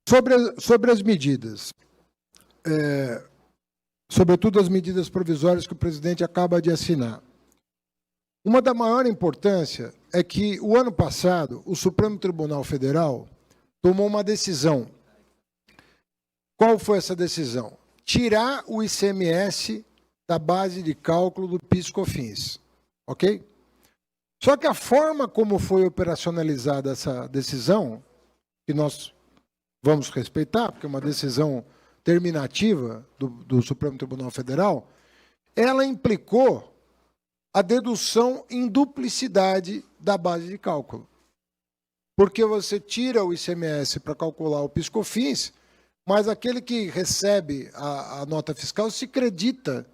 Sobre as medidas, sobretudo as medidas provisórias que o presidente acaba de assinar. Uma da maior importância é que, o ano passado, o Supremo Tribunal Federal tomou uma decisão. Qual foi essa decisão? Tirar o ICMS da base de cálculo do PIS/COFINS. Ok? Só que a forma como foi operacionalizada essa decisão, que nós vamos respeitar, porque é uma decisão terminativa do Supremo Tribunal Federal, ela implicou a dedução em duplicidade da base de cálculo. Porque você tira o ICMS para calcular o PIS/COFINS, mas aquele que recebe a nota fiscal se acredita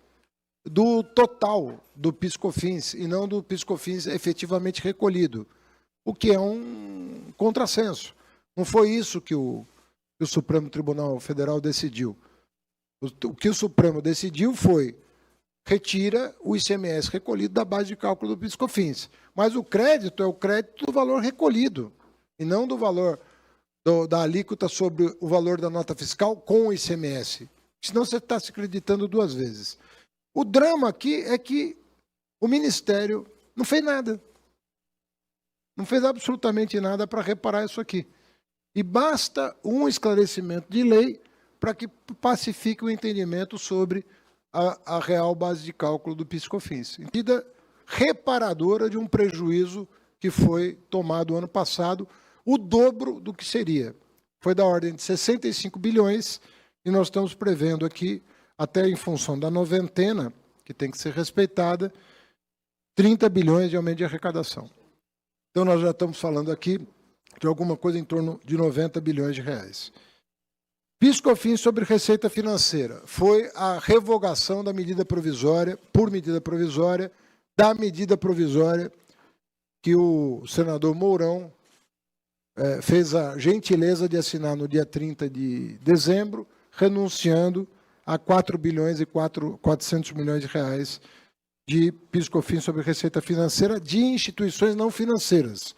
do total do PIS/COFINS e não do PIS/COFINS efetivamente recolhido, o que é um contrassenso. Não foi isso que o Supremo Tribunal Federal decidiu. O que o Supremo decidiu foi retira o ICMS recolhido da base de cálculo do PIS/COFINS. Mas o crédito é o crédito do valor recolhido, e não do valor da alíquota sobre o valor da nota fiscal com o ICMS. Senão você está se acreditando duas vezes. O drama aqui é que o Ministério não fez nada. Não fez absolutamente nada para reparar isso aqui. E basta um esclarecimento de lei para que pacifique o entendimento sobre a real base de cálculo do PIS/COFINS. Medida reparadora de um prejuízo que foi tomado ano passado, o dobro do que seria. Foi da ordem de 65 bilhões e nós estamos prevendo aqui, até em função da noventena, que tem que ser respeitada, 30 bilhões de aumento de arrecadação. Então, nós já estamos falando aqui de alguma coisa em torno de 90 bilhões de reais. PIS/COFINS sobre receita financeira. Foi a revogação da medida provisória, por medida provisória, da medida provisória que o senador Mourão fez a gentileza de assinar no dia 30 de dezembro, renunciando a 4 bilhões e 400 milhões de reais de PIS/COFINS sobre receita financeira de instituições não financeiras.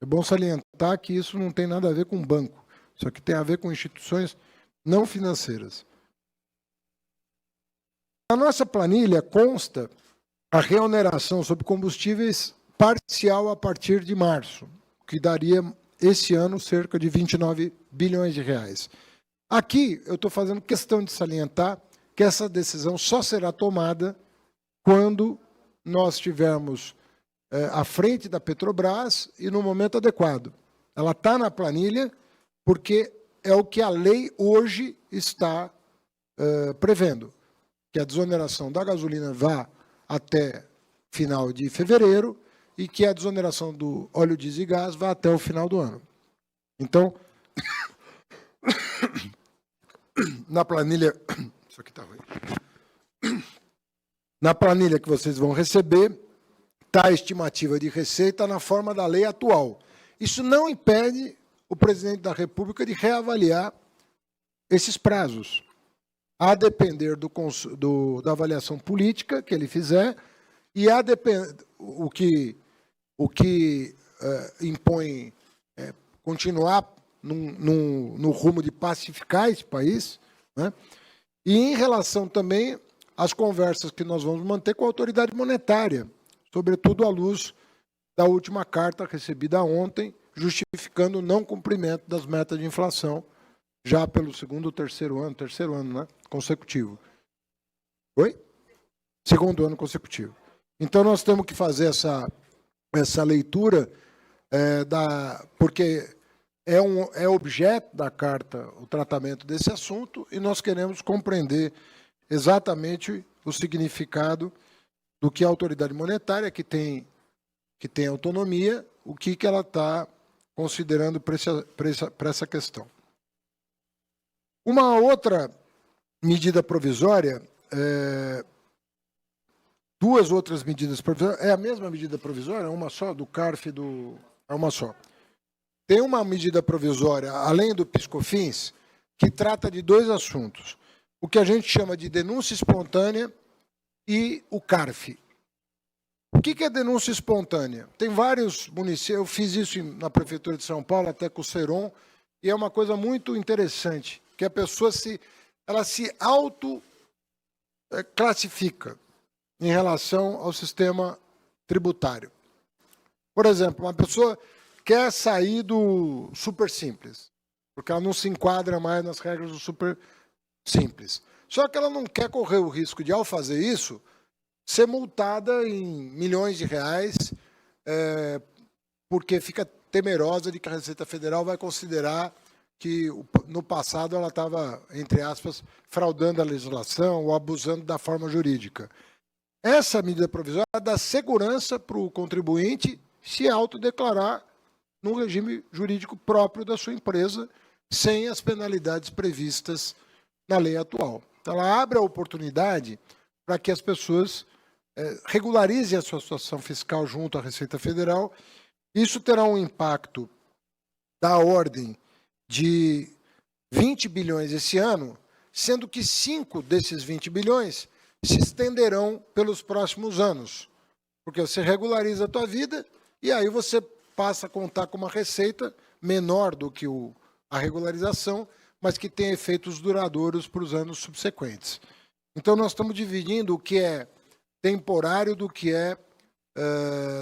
É bom salientar que isso não tem nada a ver com banco. Isso aqui tem a ver com instituições não financeiras. Na nossa planilha consta a reoneração sobre combustíveis parcial a partir de março, que daria, esse ano, cerca de 29 bilhões de reais. Aqui, eu estou fazendo questão de salientar que essa decisão só será tomada quando nós estivermos à frente da Petrobras e no momento adequado. Ela está na planilha porque é o que a lei hoje está prevendo, que a desoneração da gasolina vá até final de fevereiro e que a desoneração do óleo diesel e gás vá até o final do ano. Então, na planilha... Isso aqui está ruim. Na planilha que vocês vão receber, está a estimativa de receita na forma da lei atual. Isso não impede o presidente da República de reavaliar esses prazos, a depender da avaliação política que ele fizer e a depender o que impõe continuar no rumo de pacificar esse país, né? E em relação também às conversas que nós vamos manter com a autoridade monetária, sobretudo à luz da última carta recebida ontem, justificando o não cumprimento das metas de inflação, já pelo terceiro ano, né, consecutivo. Oi? Segundo ano consecutivo. Então, nós temos que fazer essa leitura, porque é objeto da carta o tratamento desse assunto e nós queremos compreender exatamente o significado do que a autoridade monetária, que tem autonomia, o que ela está considerando para essa questão. Uma outra medida provisória, duas outras medidas provisórias, é a mesma medida provisória, uma só, do CARF, é uma só. Tem uma medida provisória, além do PIS/COFINS, que trata de dois assuntos. O que a gente chama de denúncia espontânea e o CARF. O que é denúncia espontânea? Tem vários municípios, eu fiz isso na Prefeitura de São Paulo, até com o Seron, e é uma coisa muito interessante, que a pessoa ela se auto-classifica em relação ao sistema tributário. Por exemplo, uma pessoa quer sair do super simples, porque ela não se enquadra mais nas regras do super simples. Só que ela não quer correr o risco de, ao fazer isso, ser multada em milhões de reais, porque fica temerosa de que a Receita Federal vai considerar que no passado ela estava, entre aspas, fraudando a legislação ou abusando da forma jurídica. Essa medida provisória dá segurança para o contribuinte se autodeclarar no regime jurídico próprio da sua empresa, sem as penalidades previstas na lei atual. Então, ela abre a oportunidade para que as pessoas regularizem a sua situação fiscal junto à Receita Federal. Isso terá um impacto da ordem de 20 bilhões esse ano, sendo que 5 desses 20 bilhões se estenderão pelos próximos anos, porque você regulariza a tua vida e aí você passa a contar com uma receita menor do que a regularização, mas que tem efeitos duradouros para os anos subsequentes. Então, nós estamos dividindo o que é temporário do que é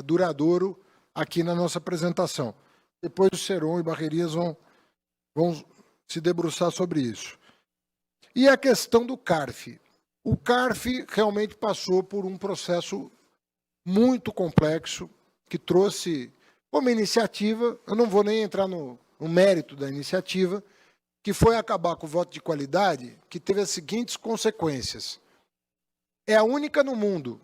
duradouro aqui na nossa apresentação. Depois o Seron e Barreirinhas vão se debruçar sobre isso. E a questão do CARF. O CARF realmente passou por um processo muito complexo, que trouxe uma iniciativa, eu não vou nem entrar no mérito da iniciativa, que foi acabar com o voto de qualidade, que teve as seguintes consequências. É a única no mundo,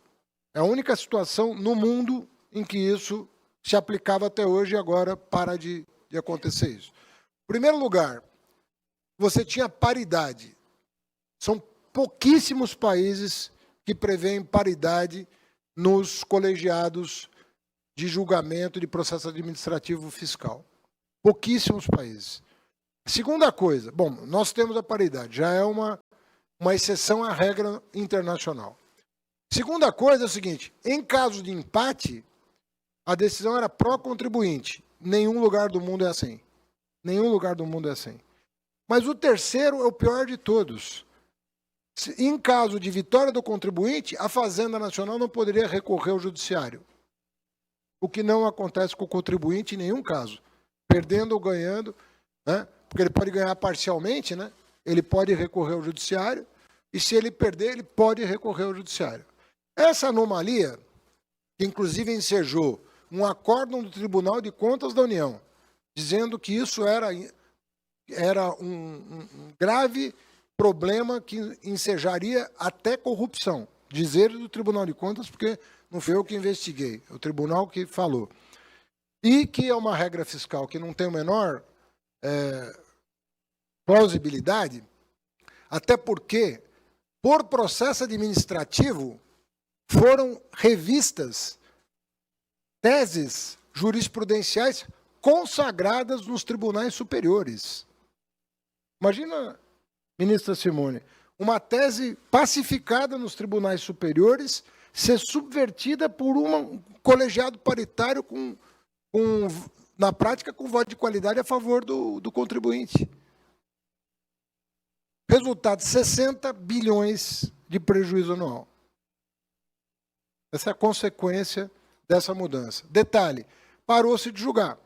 é a única situação no mundo em que isso se aplicava até hoje e agora para de acontecer isso. Em primeiro lugar, você tinha paridade. São pouquíssimos países que prevêem paridade nos colegiados de julgamento de processo administrativo fiscal. Pouquíssimos países. Segunda coisa, bom, nós temos a paridade, já é uma exceção à regra internacional. Segunda coisa é o seguinte, em caso de empate, a decisão era pró-contribuinte. Nenhum lugar do mundo é assim. Nenhum lugar do mundo é assim. Mas o terceiro é o pior de todos. Em caso de vitória do contribuinte, a Fazenda Nacional não poderia recorrer ao judiciário. O que não acontece com o contribuinte em nenhum caso. Perdendo ou ganhando, né? Porque ele pode ganhar parcialmente, né? Ele pode recorrer ao judiciário, e se ele perder, ele pode recorrer ao judiciário. Essa anomalia, que inclusive ensejou um acórdão do Tribunal de Contas da União, dizendo que isso era um grave problema que ensejaria até corrupção. Dizer do Tribunal de Contas, porque não fui eu que investiguei, é o tribunal que falou. E que é uma regra fiscal que não tem o menor plausibilidade, até porque, por processo administrativo, foram revistas teses jurisprudenciais consagradas nos tribunais superiores. Imagina, ministra Simone, uma tese pacificada nos tribunais superiores ser subvertida por um colegiado paritário na prática, com voto de qualidade a favor do contribuinte. Resultado, 60 bilhões de prejuízo anual. Essa é a consequência dessa mudança. Detalhe, parou-se de julgar.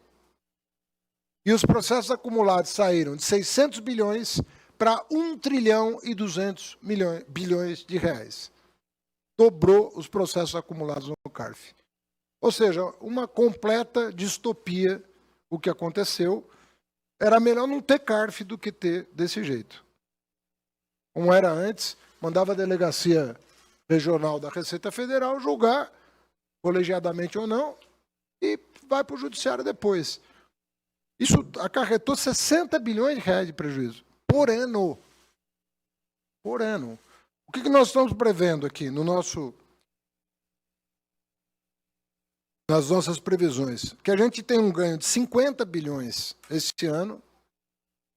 E os processos acumulados saíram de 600 bilhões para 1 trilhão e 200 bilhões de reais. Dobrou os processos acumulados no CARF. Ou seja, uma completa distopia o que aconteceu. Era melhor não ter CARF do que ter desse jeito. Como era antes, mandava a delegacia regional da Receita Federal julgar, colegiadamente ou não, e vai para o judiciário depois. Isso acarretou 60 bilhões de reais de prejuízo por ano. Por ano. O que nós estamos prevendo aqui nas nossas previsões? Que a gente tem um ganho de 50 bilhões este ano,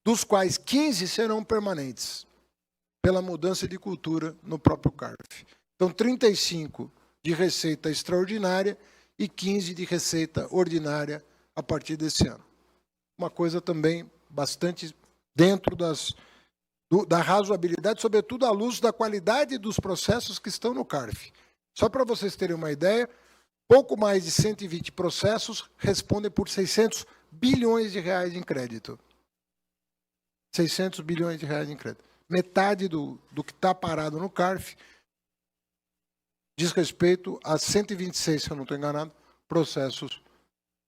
dos quais 15 serão permanentes, pela mudança de cultura no próprio CARF. Então, 35 de receita extraordinária e 15 de receita ordinária a partir desse ano. Uma coisa também bastante dentro da razoabilidade, sobretudo à luz da qualidade dos processos que estão no CARF. Só para vocês terem uma ideia, pouco mais de 120 processos respondem por 600 bilhões de reais em crédito. 600 bilhões de reais em crédito. Metade do que está parado no CARF diz respeito a 126, se eu não estou enganado, processos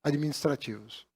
administrativos.